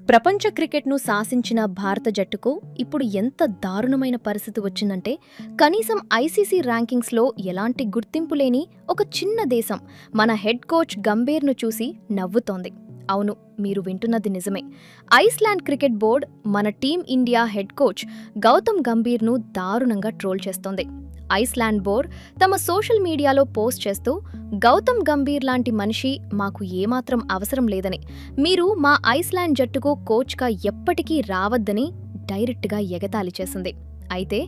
ప్రపంచ క్రికెట్ను శాసించిన భారత జట్టుకు ఇప్పుడు ఎంత దారుణమైన పరిస్థితి వచ్చిందంటే కనీసం ఐసీసీ ర్యాంకింగ్స్లో ఎలాంటి గుర్తింపు లేని ఒక చిన్న దేశం మన హెడ్ కోచ్ గంభీర్ను చూసి నవ్వుతోంది. అవును, మీరు వింటున్నది నిజమే. ఐస్లాండ్ క్రికెట్ బోర్డ్ మన team India head coach Gautam గంభీర్ను దారుణంగా ట్రోల్ చేస్తోంది. ఐస్లాండ్ బోర్డ్ తమ సోషల్ మీడియాలో పోస్ట్ చేస్తూ గౌతమ్ గంభీర్ లాంటి మనిషి మాకు ఏమాత్రం అవసరం లేదని, మీరు మా ఐస్లాండ్ జట్టుకు కోచ్గా ఎప్పటికీ రావద్దని డైరెక్ట్గా ఎగతాళి చేసింది. అయితే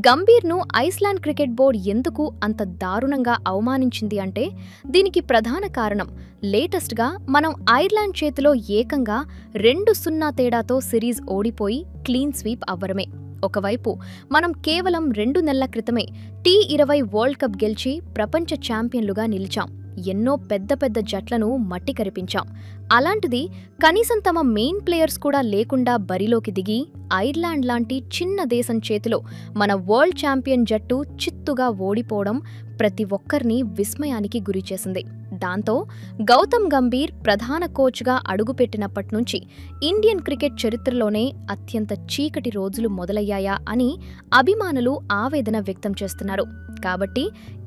గంభీర్ను ఐస్లాండ్ క్రికెట్ బోర్డ్ ఎందుకు అంత దారుణంగా అవమానించింది అంటే దీనికి ప్రధాన కారణం లేటెస్ట్గా మనం ఐర్లాండ్ చేతిలో ఏకంగా 2-0 తేడాతో సిరీస్ ఓడిపోయి క్లీన్ స్వీప్ అవ్వడమే. ఒకవైపు మనం కేవలం 2 నెలల క్రితమే T20 వరల్డ్ కప్ గెలిచి ప్రపంచ ఛాంపియన్లుగా నిలిచాం. ఎన్నో పెద్ద పెద్ద జట్లను మట్టి కరిపించాం. అలాంటిది కనీసం తమ మెయిన్ ప్లేయర్స్ కూడా లేకుండా బరిలోకి దిగి ఐర్లాండ్ లాంటి చిన్న దేశం చేతిలో మన వరల్డ్ ఛాంపియన్ జట్టు చిత్తుగా ఓడిపోవడం ప్రతి ఒక్కరిని విస్మయానికి గురిచేసింది. దాంతో గౌతమ్ గంభీర్ ప్రధాన కోచ్గా అడుగుపెట్టినప్పటి నుంచి ఇండియన్ క్రికెట్ చరిత్రలోనే అత్యంత చీకటి రోజులు మొదలయ్యాయా అని అభిమానులు ఆవేదన వ్యక్తం చేస్తున్నారు. కాబట్టి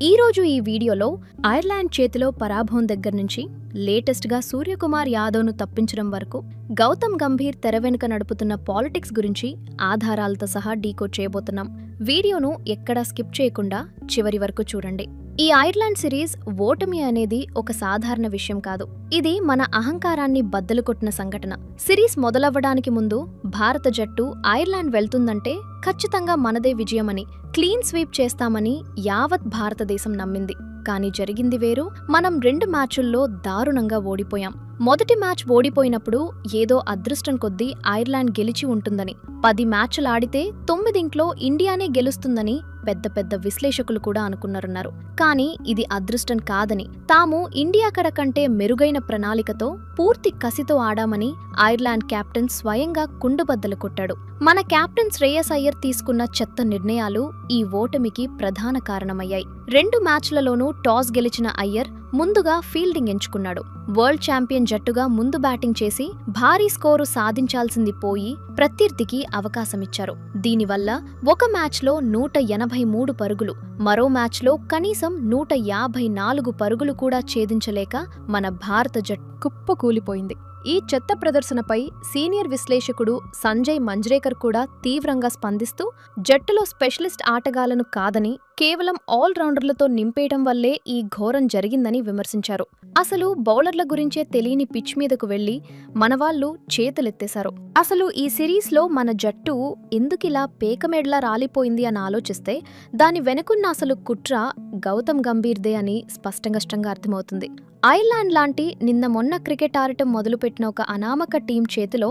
ఈరోజు ఈ వీడియోలో ఐర్లాండ్ చేతిలో పరాభవం దగ్గర నుంచి లేటెస్ట్గా సూర్యకుమార్ యాదవ్ను తప్పించడం వరకు గౌతమ్ గంభీర్ తెర వెనుక నడుపుతున్న పాలిటిక్స్ గురించి ఆధారాలతో సహా డీకోడ్ చేయబోతున్నాం. వీడియోను ఎక్కడా స్కిప్ చేయకుండా చివరి వరకు చూడండి. ఈ ఐర్లాండ్ సిరీస్ ఓటమి అనేది ఒక సాధారణ విషయం కాదు. ఇది మన అహంకారాన్ని బద్దలు కొట్టిన సంఘటన. సిరీస్ మొదలవ్వడానికి ముందు భారత జట్టు ఐర్లాండ్ వెళ్తుందంటే ఖచ్చితంగా మనదే విజయమని, క్లీన్ స్వీప్ చేస్తామని యావత్ భారతదేశం నమ్మింది. కానీ జరిగింది వేరు. మనం 2 మ్యాచుల్లో దారుణంగా ఓడిపోయాం. మొదటి మ్యాచ్ ఓడిపోయినప్పుడు ఏదో అదృష్టం కొద్దీ ఐర్లాండ్ గెలిచి ఉంటుందని, 10 మ్యాచ్లు ఆడితే 9 ఇండియానే గెలుస్తుందని పెద్ద పెద్ద విశ్లేషకులు కూడా అనుకున్నారన్నారు. కానీ ఇది అదృష్టం కాదని, తాము ఇండియా కడ కంటే మెరుగైన ప్రణాళికతో పూర్తి కసితో ఆడామని ఐర్లాండ్ కెప్టెన్ స్వయంగా కుండబద్దలు కొట్టాడు. మన కెప్టెన్ శ్రేయస్ అయ్యర్ తీసుకున్న చెత్త నిర్ణయాలు ఈ ఓటమికి ప్రధాన కారణమయ్యాయి. 2 మ్యాచ్లలోనూ టాస్ గెలిచిన అయ్యర్ ముందుగా ఫీల్డింగ్ ఎంచుకున్నాడు. వరల్డ్ ఛాంపియన్ జట్టుగా ముందు బ్యాటింగ్ చేసి భారీ స్కోరు సాధించాల్సింది పోయి ప్రత్యర్థికి అవకాశమిచ్చారు. దీనివల్ల ఒక మ్యాచ్లో 183 పరుగులు, మరో మ్యాచ్లో కనీసం 154 పరుగులు కూడా ఛేదించలేక మన భారత జట్టు కుప్పకూలిపోయింది. ఈ చెత్త ప్రదర్శనపై సీనియర్ విశ్లేషకుడు సంజయ్ మంజ్రేకర్ కూడా తీవ్రంగా స్పందిస్తూ జట్టులో స్పెషలిస్ట్ ఆటగాళ్లను కాదని కేవలం ఆల్రౌండర్లతో నింపేయడం వల్లే ఈ ఘోరం జరిగిందని విమర్శించారు. అసలు బౌలర్ల గురించే తెలియని పిచ్ మీదకు వెళ్లి మనవాళ్లు చేతులెత్తేశారు. అసలు ఈ సిరీస్లో మన జట్టు ఎందుకిలా పేకమెడ్లా రాలిపోయింది అని ఆలోచిస్తే దాని వెనుకున్న అసలు కుట్ర గౌతమ్ గంభీర్దే అని స్పష్టంగా అర్థమవుతుంది. ఐర్లాండ్ లాంటి నిన్న మొన్న క్రికెట్ ఆడటం మొదలుపెట్టిన ఒక అనామక టీం చేతిలో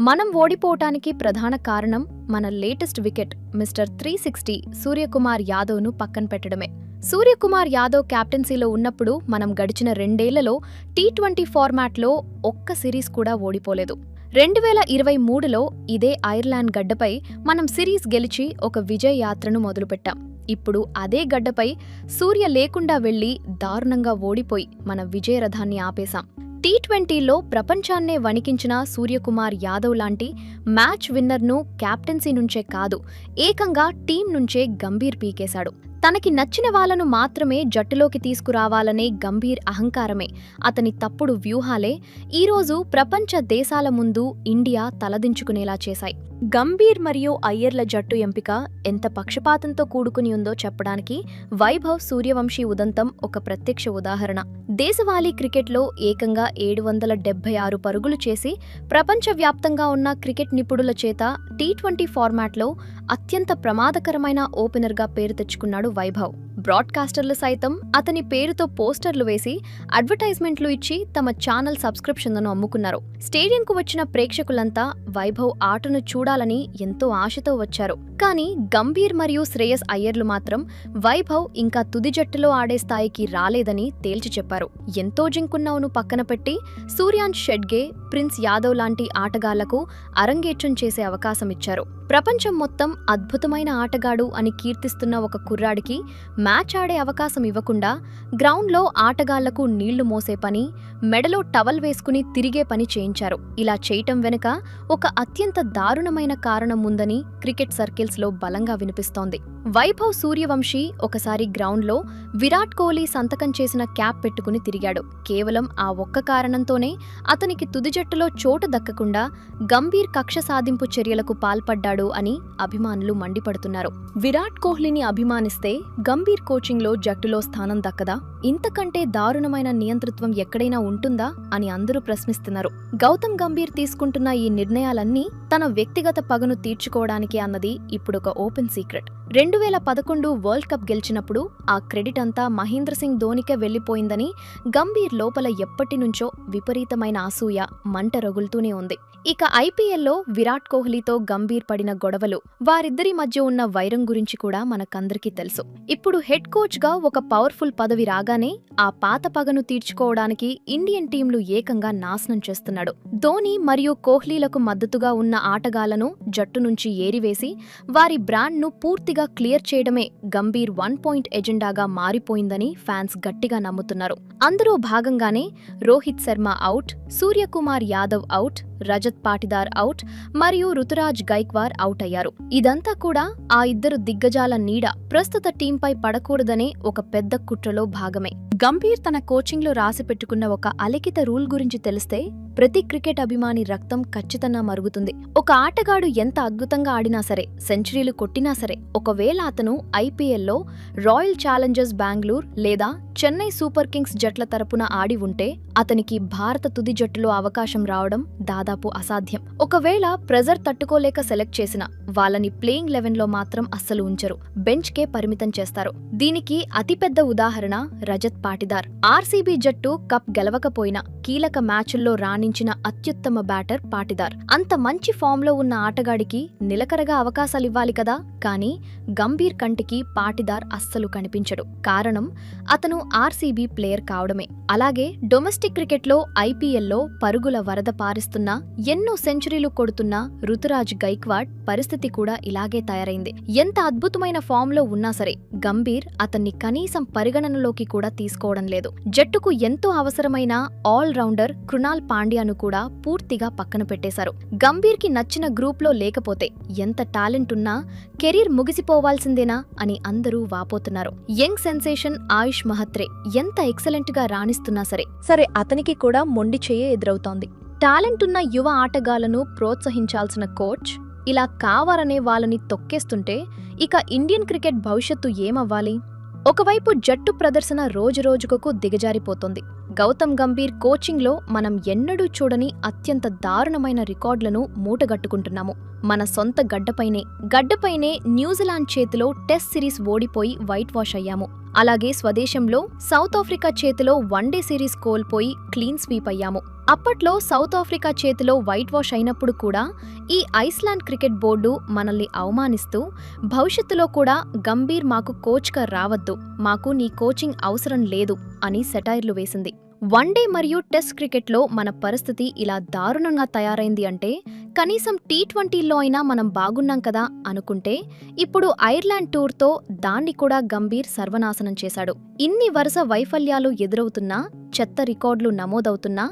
మనం ఓడిపోవటానికి ప్రధాన కారణం మన లేటెస్ట్ వికెట్ మిస్టర్ 360 సూర్యకుమార్ యాదవ్ను పక్కన పెట్టడమే. సూర్యకుమార్ యాదవ్ కెప్టెన్సీలో ఉన్నప్పుడు మనం గడిచిన 2 ఏళ్లలో T20 ఫార్మాట్లో ఒక్క సిరీస్ కూడా ఓడిపోలేదు. 2023లో ఇదే ఐర్లాండ్ గడ్డపై మనం సిరీస్ గెలిచి ఒక విజయ యాత్రను మొదలుపెట్టాం. ఇప్పుడు అదే గడ్డపై సూర్య లేకుండా వెళ్లి దారుణంగా ఓడిపోయి మన విజయరథాన్ని ఆపేశాం. T20లో ప్రపంచాన్నే వణికించిన సూర్యకుమార్ యాదవ్ లాంటి మ్యాచ్ విన్నర్ను కెప్టెన్సీ నుంచే కాదు, ఏకంగా టీం నుంచే గంభీర్ పీకేశాడు. తనకి నచ్చిన వాళ్లను మాత్రమే జట్టులోకి తీసుకురావాలనే గంభీర్ అహంకారమే, అతని తప్పుడు వ్యూహాలే ఈరోజు ప్రపంచ దేశాల ముందు ఇండియా తలదించుకునేలా చేశాయి. గంభీర్ మరియు అయ్యర్ల జట్టు ఎంపిక ఎంత పక్షపాతంతో కూడుకుని ఉందో చెప్పడానికి వైభవ్ సూర్యవంశీ ఉదంతం ఒక ప్రత్యక్ష ఉదాహరణ. దేశవాళీ క్రికెట్లో ఏకంగా 776 పరుగులు చేసి ప్రపంచవ్యాప్తంగా ఉన్న క్రికెట్ నిపుణుల చేత T20 ఫార్మాట్లో అత్యంత ప్రమాదకరమైన ఓపెనర్గా పేరు తెచ్చుకున్నాడు వైభవ్. బ్రాడ్కాస్టర్లు సైతం అతని పేరుతో పోస్టర్లు వేసి అడ్వర్టైజ్మెంట్లు ఇచ్చి తమ ఛానల్ సబ్స్క్రిప్షన్లను అమ్ముకున్నారు. స్టేడియంకు వచ్చిన ప్రేక్షకులంతా వైభవ్ ఆటను చూడాలని ఎంతో ఆశతో వచ్చారు. కానీ గంభీర్ మరియు శ్రేయస్ అయ్యర్లు మాత్రం వైభవ్ ఇంకా తుది జట్టులో ఆడే స్థాయికి రాలేదని తేల్చి చెప్పారు. ఎంతో జింకున్నవును పక్కన పెట్టి సూర్యాంశ్ షెడ్గే, ప్రిన్స్ యాదవ్ లాంటి ఆటగాళ్లకు అరంగేట్రం చేసే అవకాశం ఇచ్చారు. ప్రపంచం మొత్తం అద్భుతమైన ఆటగాడు అని కీర్తిస్తున్న ఒక కుర్రాడికి మ్యాచ్ ఆడే అవకాశం ఇవ్వకుండా గ్రౌండ్లో ఆటగాళ్లకు నీళ్లు మోసే పని, మెడలో టవల్ వేసుకుని తిరిగే పని చేయించారు. ఇలా చేయటం వెనుక ఒక అత్యంత దారుణమైన కారణం ఉందని క్రికెట్ సర్కిల్స్లో బలంగా వినిపిస్తోంది. వైభవ్ సూర్యవంశీ ఒకసారి గ్రౌండ్లో విరాట్ కోహ్లీ సంతకం చేసిన క్యాప్ పెట్టుకుని తిరిగాడు. కేవలం ఆ ఒక్క కారణంతోనే అతనికి తుది జట్టులో చోటు దక్కకుండా గంభీర్ కక్ష సాధింపు చర్యలకు పాల్పడ్డాడు అని అభిమానులు మండిపడుతున్నారు. విరాట్ కోహ్లీని అభిమానిస్తే గంభీర్ కోచింగ్లో జట్టులో స్థానం దక్కదా? ఇంతకంటే దారుణమైన నియంతృత్వం ఎక్కడైనా ఉంటుందా అని అందరూ ప్రశ్నిస్తున్నారు. గౌతమ్ గంభీర్ తీసుకుంటున్న ఈ నిర్ణయాలన్నీ తన వ్యక్తిగత పగను తీర్చుకోవడానికే అన్నది ఇప్పుడొక ఓపెన్ సీక్రెట్. 2011 వరల్డ్ కప్ గెలిచినప్పుడు ఆ క్రెడిట్ అంతా మహేంద్ర సింగ్ ధోనికే వెళ్లిపోయిందని గంభీర్ లోపల ఎప్పటినుంచో విపరీతమైన అసూయ, మంట రగులుతూనే ఉంది. ఇక ఐపీఎల్లో విరాట్ కోహ్లీతో గంభీర్ పడిన గొడవలు, వారిద్దరి మధ్య ఉన్న వైరం గురించి కూడా మనకందరికీ తెలుసు. ఇప్పుడు హెడ్ కోచ్ గా ఒక పవర్ఫుల్ పదవి రాగానే ఆ పాత పగను తీర్చుకోవడానికి ఇండియన్ టీంలు ఏకంగా నాశనం చేస్తున్నాడు. ధోని మరియు కోహ్లీలకు మద్దతుగా ఉన్న ఆటగాళ్లను జట్టు నుంచి ఏరివేసి వారి బ్రాండ్ను పూర్తిగా క్లియర్ చేయడమే గంభీర్ 1 పాయింట్ ఎజెండాగా మారిపోయిందని ఫ్యాన్స్ గట్టిగా నమ్ముతున్నారు. అందులో భాగంగానే Rohit Sharma out, Suryakumar Yadav out, Rajat Patidar out మరియు రుతురాజ్ గైక్వార్ అవుట్ అయ్యారు. ఇదంతా కూడా ఆ ఇద్దరు దిగ్గజాల నీడ ప్రస్తుత టీంపై పడకూడదనే ఒక పెద్ద కుట్రలో భాగమే. గంభీర్ తన కోచింగ్లో రాసిపెట్టుకున్న ఒక అలిఖిత రూల్ గురించి తెలిస్తే ప్రతి క్రికెట్ అభిమాని రక్తం ఖచ్చితంగా మరుగుతుంది. ఒక ఆటగాడు ఎంత అద్భుతంగా ఆడినా సరే, సెంచరీలు కొట్టినా సరే, ఒకవేళ అతను ఐపీఎల్లో రాయల్ ఛాలెంజర్స్ బెంగళూరు లేదా చెన్నై సూపర్ కింగ్స్ జట్ల తరపున ఆడి ఉంటే అతనికి భారత తుది జట్టులో అవకాశం రావడం దాదాపు అసాధ్యం. ఒకవేళ ప్రెజర్ తట్టుకోలేక సెలెక్ట్ చేసినా వాళ్ళని ప్లేయింగ్ 11లో మాత్రం అస్సలు ఉంచరు, బెంచ్కే పరిమితం చేస్తారు. దీనికి అతిపెద్ద ఉదాహరణ రజత్ పాటిదార్. ఆర్సీబీ జట్టు కప్ గెలవకపోయినా కీలక మ్యాచుల్లో రాణించిన అత్యుత్తమ బ్యాటర్ పాటిదార్. అంత మంచి ఫామ్లో ఉన్న ఆటగాడికి నిలకడగా అవకాశాలివ్వాలి కదా, కానీ గంభీర్ కంటికి పాటిదార్ అస్సలు కనిపించడు. కారణం అతను ఆర్సీబీ ప్లేయర్ కావడమే. అలాగే డొమెస్టిక్ క్రికెట్లో ఐపీఎల్లో పరుగుల వరద పారిస్తున్న, ఎన్నో సెంచరీలు కొడుతున్న రుతురాజ్ గైక్వాడ్ పరిస్థితి కూడా ఇలాగే తయారైంది. ఎంత అద్భుతమైన ఫామ్లో ఉన్నా సరే గంభీర్ అతన్ని కనీసం పరిగణనలోకి కూడా తీసుకోవడం లేదు. జట్టుకు ఎంతో అవసరమైన ఆల్ రౌండర్ కృణాల్ పాండ్యాను కూడా పూర్తిగా పక్కన పెట్టేశారు. గంభీర్కి నచ్చిన గ్రూప్లో లేకపోతే ఎంత టాలెంట్ ఉన్నా కెరీర్ ముగిసిపోవాల్సిందేనా అని అందరూ వాపోతున్నారు. యంగ్ సెన్సేషన్ ఆయుష్ మహత్రే ఎంత ఎక్సలెంట్ గా రాణిస్తున్నా సరే అతనికి కూడా మొండి చెయ్యే ఎదురవుతోంది. టాలెంట్ ఉన్న యువ ఆటగాళ్లను ప్రోత్సహించాల్సిన కోచ్ ఇలా కావాలనే వాళ్ళని తొక్కేస్తుంటే ఇక ఇండియన్ క్రికెట్ భవిష్యత్తు ఏమవ్వాలి? ఒకవైపు జట్టు ప్రదర్శన రోజురోజుకు దిగజారిపోతోంది. గౌతమ్ గంభీర్ కోచింగ్లో మనం ఎన్నడూ చూడని అత్యంత దారుణమైన రికార్డులను మూటగట్టుకుంటున్నాము. మన సొంత గడ్డపైనే న్యూజిలాండ్ చేతిలో టెస్ట్ సిరీస్ ఓడిపోయి వైట్ వాష్ అయ్యాము. అలాగే స్వదేశంలో సౌత్ ఆఫ్రికా చేతిలో వన్డే సిరీస్ కోల్పోయి క్లీన్ స్వీప్ అయ్యాము. అప్పట్లో సౌత్ ఆఫ్రికా చేతిలో వైట్ వాష్ అయినప్పుడు కూడా ఈ ఐస్లాండ్ క్రికెట్ బోర్డు మనల్ని అవమానిస్తూ భవిష్యత్తులో కూడా గంభీర్ మాకు కోచ్గా రావద్దు, మాకు నీ కోచింగ్ అవసరం లేదు అని సెటైర్లు వేసింది. వన్డే మరియు టెస్ట్ క్రికెట్లో మన పరిస్థితి ఇలా దారుణంగా తయారైంది అంటే కనీసం టీ20లో అయినా మనం బాగున్నాం కదా అనుకుంటే ఇప్పుడు ఐర్లాండ్ టూర్తో దాన్ని కూడా గంభీర్ సర్వనాశనం చేశాడు. ఇన్ని వరుస వైఫల్యాలు ఎదురవుతున్నా, చెత్త రికార్డులు నమోదవుతున్నా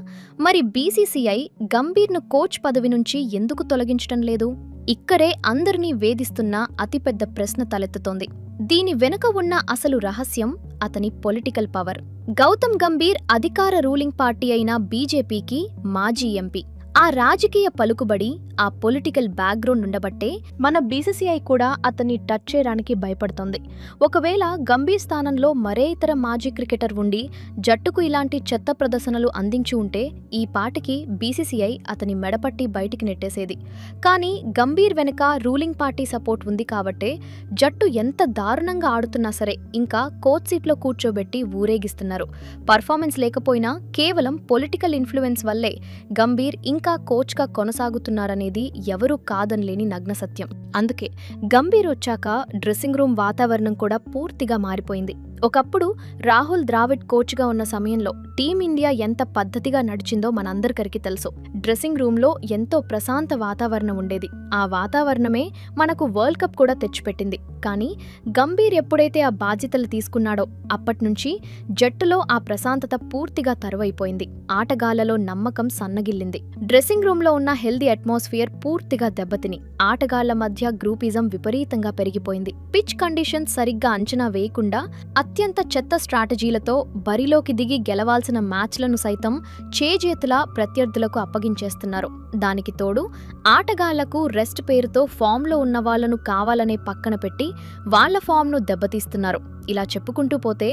మరి బీసీసీఐ గంభీర్ను కోచ్ పదవి నుంచి ఎందుకు తొలగించటం లేదు? ఇక్కడే అందరినీ వేధిస్తున్న అతిపెద్ద ప్రశ్న తలెత్తుతోంది. దీని వెనుక ఉన్న అసలు రహస్యం అతని పొలిటికల్ పవర్. గౌతమ్ గంభీర్ అధికార రూలింగ్ పార్టీ అయిన బీజేపీకి మాజీ ఎంపీ. ఆ రాజకీయ పలుకుబడి, ఆ పొలిటికల్ బ్యాక్గ్రౌండ్ ఉండబట్టే మన బీసీసీఐ కూడా అతన్ని టచ్ చేయడానికి భయపడుతోంది. ఒకవేళ గంభీర్ స్థానంలో మరే ఇతర మాజీ క్రికెటర్ ఉండి జట్టుకు ఇలాంటి చెత్త ప్రదర్శనలు అందించి ఉంటే ఈ పాటికి బీసీసీఐ అతని మెడపట్టి బయటికి నెట్టేసేది. కానీ గంభీర్ వెనక రూలింగ్ పార్టీ సపోర్ట్ ఉంది కాబట్టే జట్టు ఎంత దారుణంగా ఆడుతున్నా సరే ఇంకా కోచ్ సీట్లో కూర్చోబెట్టి ఊరేగిస్తున్నారు. పర్ఫార్మెన్స్ లేకపోయినా కేవలం పొలిటికల్ ఇన్ఫ్లుయెన్స్ వల్లే గంభీర్ ఇంకా కోచ్గా కొనసాగుతున్నారనేది ఎవరూ కాదనలేని నగ్న సత్యం. అందుకే గంభీర్ వచ్చాక డ్రెస్సింగ్ రూమ్ వాతావరణం కూడా పూర్తిగా మారిపోయింది. ఒకప్పుడు రాహుల్ ద్రావిడ్ కోచ్గా ఉన్న సమయంలో టీమిండియా ఎంత పద్ధతిగా నడిచిందో మనందరికీ తెలుసు. డ్రెస్సింగ్ రూమ్లో ఎంతో ప్రశాంత వాతావరణం ఉండేది. ఆ వాతావరణమే మనకు వరల్డ్ కప్ కూడా తెచ్చిపెట్టింది. కానీ గంభీర్ ఎప్పుడైతే ఆ బాధ్యతలు తీసుకున్నాడో అప్పట్నుంచి జట్టులో ఆ ప్రశాంతత పూర్తిగా తరువైపోయింది. ఆటగాళ్లలో నమ్మకం సన్నగిల్లింది. డ్రెస్సింగ్ రూమ్లో ఉన్న హెల్దీ అట్మాస్ఫియర్ పూర్తిగా దెబ్బతిని ఆటగాళ్ల మధ్య గ్రూపిజం విపరీతంగా పెరిగిపోయింది. పిచ్ కండిషన్స్ సరిగ్గా అంచనా వేయకుండా అత్యంత చెత్త స్ట్రాటజీలతో బరిలోకి దిగి గెలవాల్సిన మ్యాచ్లను సైతం చేజేతులా ప్రత్యర్థులకు అప్పగించేస్తున్నారు. దానికి తోడు ఆటగాళ్లకు రెస్ట్ పేరుతో ఫామ్లో ఉన్న వాళ్లను కావాలనే పక్కన పెట్టి వాళ్ల ఫామ్ను దెబ్బతీస్తున్నారు. ఇలా చెప్పుకుంటూ పోతే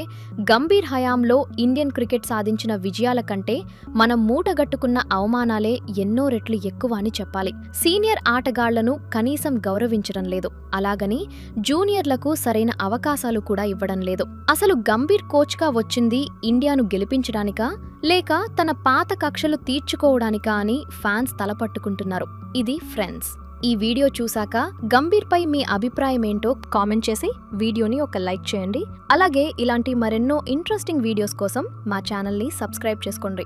గంభీర్ హయాంలో ఇండియన్ క్రికెట్ సాధించిన విజయాల కంటే మనం మూటగట్టుకున్న అవమానాలే ఎన్నో రెట్లు ఎక్కువ అని చెప్పాలి. సీనియర్ ఆటగాళ్లను కనీసం గౌరవించడం లేదు. అలాగని జూనియర్లకు సరైన అవకాశాలు కూడా ఇవ్వడం లేదు. అసలు గంభీర్ కోచ్గా వచ్చింది ఇండియాను గెలిపించడానికా లేక తన పాత కక్షలు తీర్చుకోవడానికా అని ఫ్యాన్స్ తలపట్టుకుంటున్నారు. ఇది ఫ్రెండ్స్. ఈ వీడియో చూశాక గంభీర్పై మీ అభిప్రాయం ఏంటో కామెంట్ చేసి వీడియోని ఒక లైక్ చేయండి. అలాగే ఇలాంటి మరెన్నో ఇంట్రెస్టింగ్ వీడియోస్ కోసం మా ఛానల్ని సబ్స్క్రైబ్ చేసుకోండి.